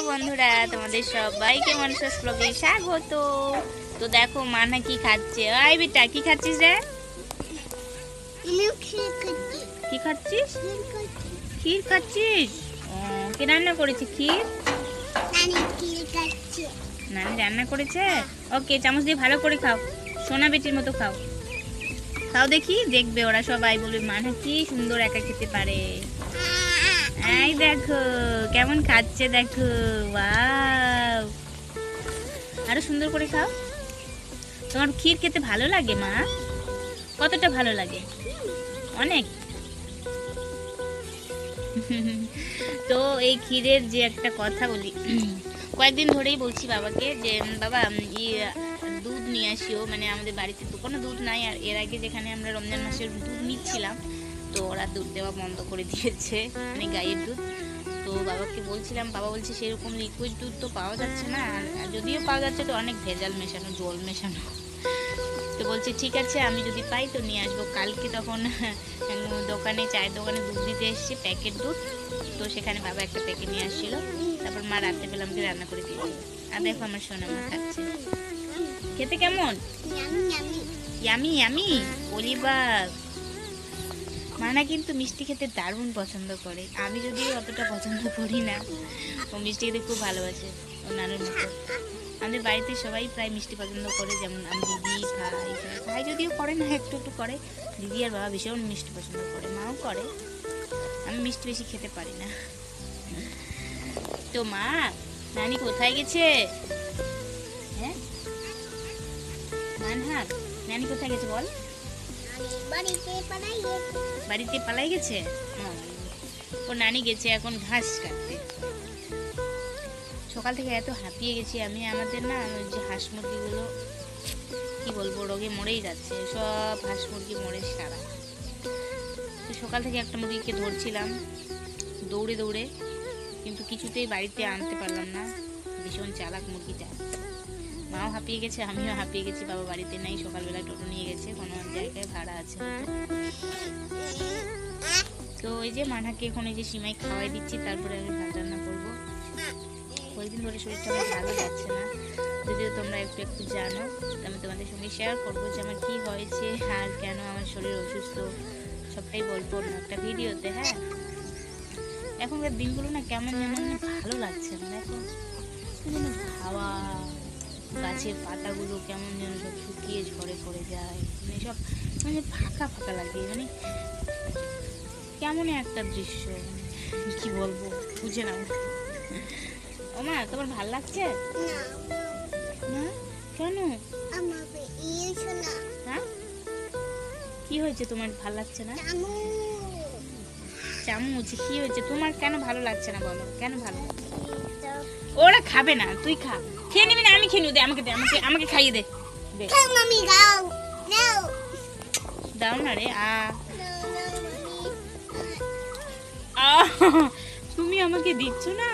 বন্ধুরা, তোমাদের সবাইকে মনসাস ব্লগে স্বাগত। তো দেখো মানা কি খাচ্ছে। আই বেটা, কি খাচ্ছিস রে? কি খাচ্ছিস? ক্ষীর খাচ্ছিস? কে রান্না করেছে ক্ষীর? নানি রান্না করেছে। ওকে, চামচ দিয়ে ভালো করে খাও, সোনা বেটির মতো খাও। খাও দেখি, দেখবে ওরা সবাই বলবে মানা কি সুন্দর একা খেতে পারে। এই দেখো কেমন খাচ্ছে, দেখো। ওয়াও, আরো সুন্দর করে খাও। তোমার ক্ষীর খেতে ভালো লাগে মা? কতটা ভালো লাগে? অনেক। তো এই ক্ষীরের যে একটা কথা বলি, কয়েকদিন ধরেই বলছি বাবাকে যে বাবা দুধ নিয়ে আসিও। মানে আমাদের বাড়িতে তো কোনো দুধ নাই, আর এর আগে যেখানে আমরা রমজান মাসের দুধ নিচ্ছিলাম তো ওরা দুধ দেওয়া বন্ধ করে দিয়েছে, মানে গাইয়ের দুধ। তো বাবাকে বলছিলাম, বাবা বলছে সেরকম লিকুইড দুধ তো পাওয়া যাচ্ছে না, আর যদিও পাওয়া যাচ্ছে তো অনেক ভেজাল মেশানো, জল মেশানো। তো বলছে ঠিক আছে, আমি যদি পাই তো নিয়ে আসবো। কালকে তখন দোকানে, চায়ের দোকানে দুধ দিতে এসেছি, প্যাকেট দুধ। তো সেখানে বাবা একটা প্যাকেট নিয়ে আসছিল, তারপর মা রাতে পেলাম কি রান্না করে দিয়েছিল। আর দেখো আমার সোনা মা খাচ্ছে। খেতে কেমন? ইয়ামি ইয়ামি বলিবার। মানা কিন্তু মিষ্টি খেতে দারুণ পছন্দ করে। আমি যদিও অতটা পছন্দ করি না, ও মিষ্টি খেতে খুব ভালোবাসে, ও নানুর মতো। আমাদের বাড়িতে সবাই প্রায় মিষ্টি পছন্দ করে, যেমন আমি, দিদি, ভাই। ভাই যদিও করে না, একটু একটু করে। দিদি আর বাবা ভীষণ মিষ্টি পছন্দ করে, মাও করে। আমি মিষ্টি বেশি খেতে পারি না। তো মা, নানি কোথায় গেছে? হ্যাঁ মানহার, নানি কোথায় গেছে বল? বাড়িতে পালাই গেছে। ও নানি গেছে এখন ঘাস কাটতে। সকাল থেকে এত হাঁপিয়ে গেছি আমি। আমাদের না যে হাঁস মুরগিগুলো কি বলবো, রোগে মরেই যাচ্ছে, সব হাঁস মুরগি মরে সারা। তো সকাল থেকে একটা মুরগিকে ধরছিলাম দৌড়ে দৌড়ে, কিন্তু কিছুতেই বাড়িতে আনতে পারলাম না। ভীষণ চালাক মুরগিটা। মাও হাঁপিয়ে গেছে, আমিও হাঁপিয়ে গেছি। বাবা বাড়িতে নেই, সকালবেলা টোটো নিয়ে গেছে, কোনো জায়গায় ভাড়া আছে। তো এই যে মানাকে এখন এই যে সিমাই খাওয়াই দিচ্ছি, তারপরে আমি ভাত রান্না করবো। কয়েকদিন ধরে শরীরটা আমার ভালো যাচ্ছে না, যদিও তোমরা একটু একটু জানো। আমি তোমাদের সঙ্গে শেয়ার করবো যে আমার কি হয়েছে আর কেন আমার শরীর অসুস্থ, সবটাই বলবো অন্য একটা ভিডিওতে। হ্যাঁ, এখনকার দিনগুলো না কেমন যেন ভালো লাগছে না। দেখো যেন হাওয়া, গাছের পাতাগুলো কেমন যেন সব শুকিয়ে ঝরে পড়ে যায়, মানে সব মানে ফাঁকা ফাঁকা লাগে, মানে কেমন একটা দৃশ্য, কি বলবো বুঝে নাও। ও মা, তোমার ভাল লাগছে না? কেন? হ্যাঁ, কি হয়েছে তোমার ভাল লাগছে না? চামচ কি হয়েছে তোমার? কেন ভালো লাগছে না বলো, কেন ভালো? ওরা খাবে না, তুই খা। খেয়ে নিবি না? আমি খেয়ে নিব। দে আমাকে, দে আমাকে, আমাকে খাইয়ে দে। দাও না রে। তুমি আমাকে দিচ্ছ না?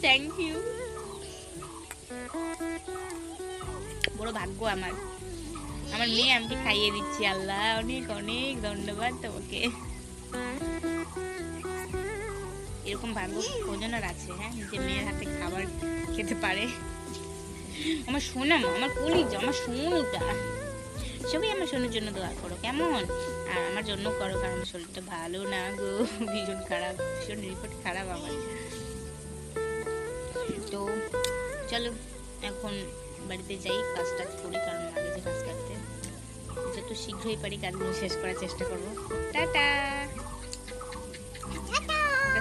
Thank you. বড় ভাগ্য আমার, আমার মেয়ে আমাকে খাইয়ে দিচ্ছি। আল্লাহ অনেক অনেক ধন্যবাদ তোমাকে। এরকম ভাগ্য কজনের আছে, হ্যাঁ, যে মেয়ের হাতে খাবার খেতে পারে। আমার সোনা মা, আমার কলিজা, আমার সোনুটা। সবাই আমার সোনার জন্য দোয়া করো কেমন, আর আমার জন্য করো, কারণ আমার শরীরটা ভালো না গো, ভীষণ খারাপ, ভীষণ রিপোর্ট খারাপ আমার। তো চলো এখন বাড়িতে যাই, কাজটা করি, কারণ আগে যে কাজ কাটতে যত শীঘ্রই পারি কাজগুলো শেষ করার চেষ্টা করবো। টাটা।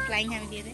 ফ্লাইং হামি দিয়ে দে।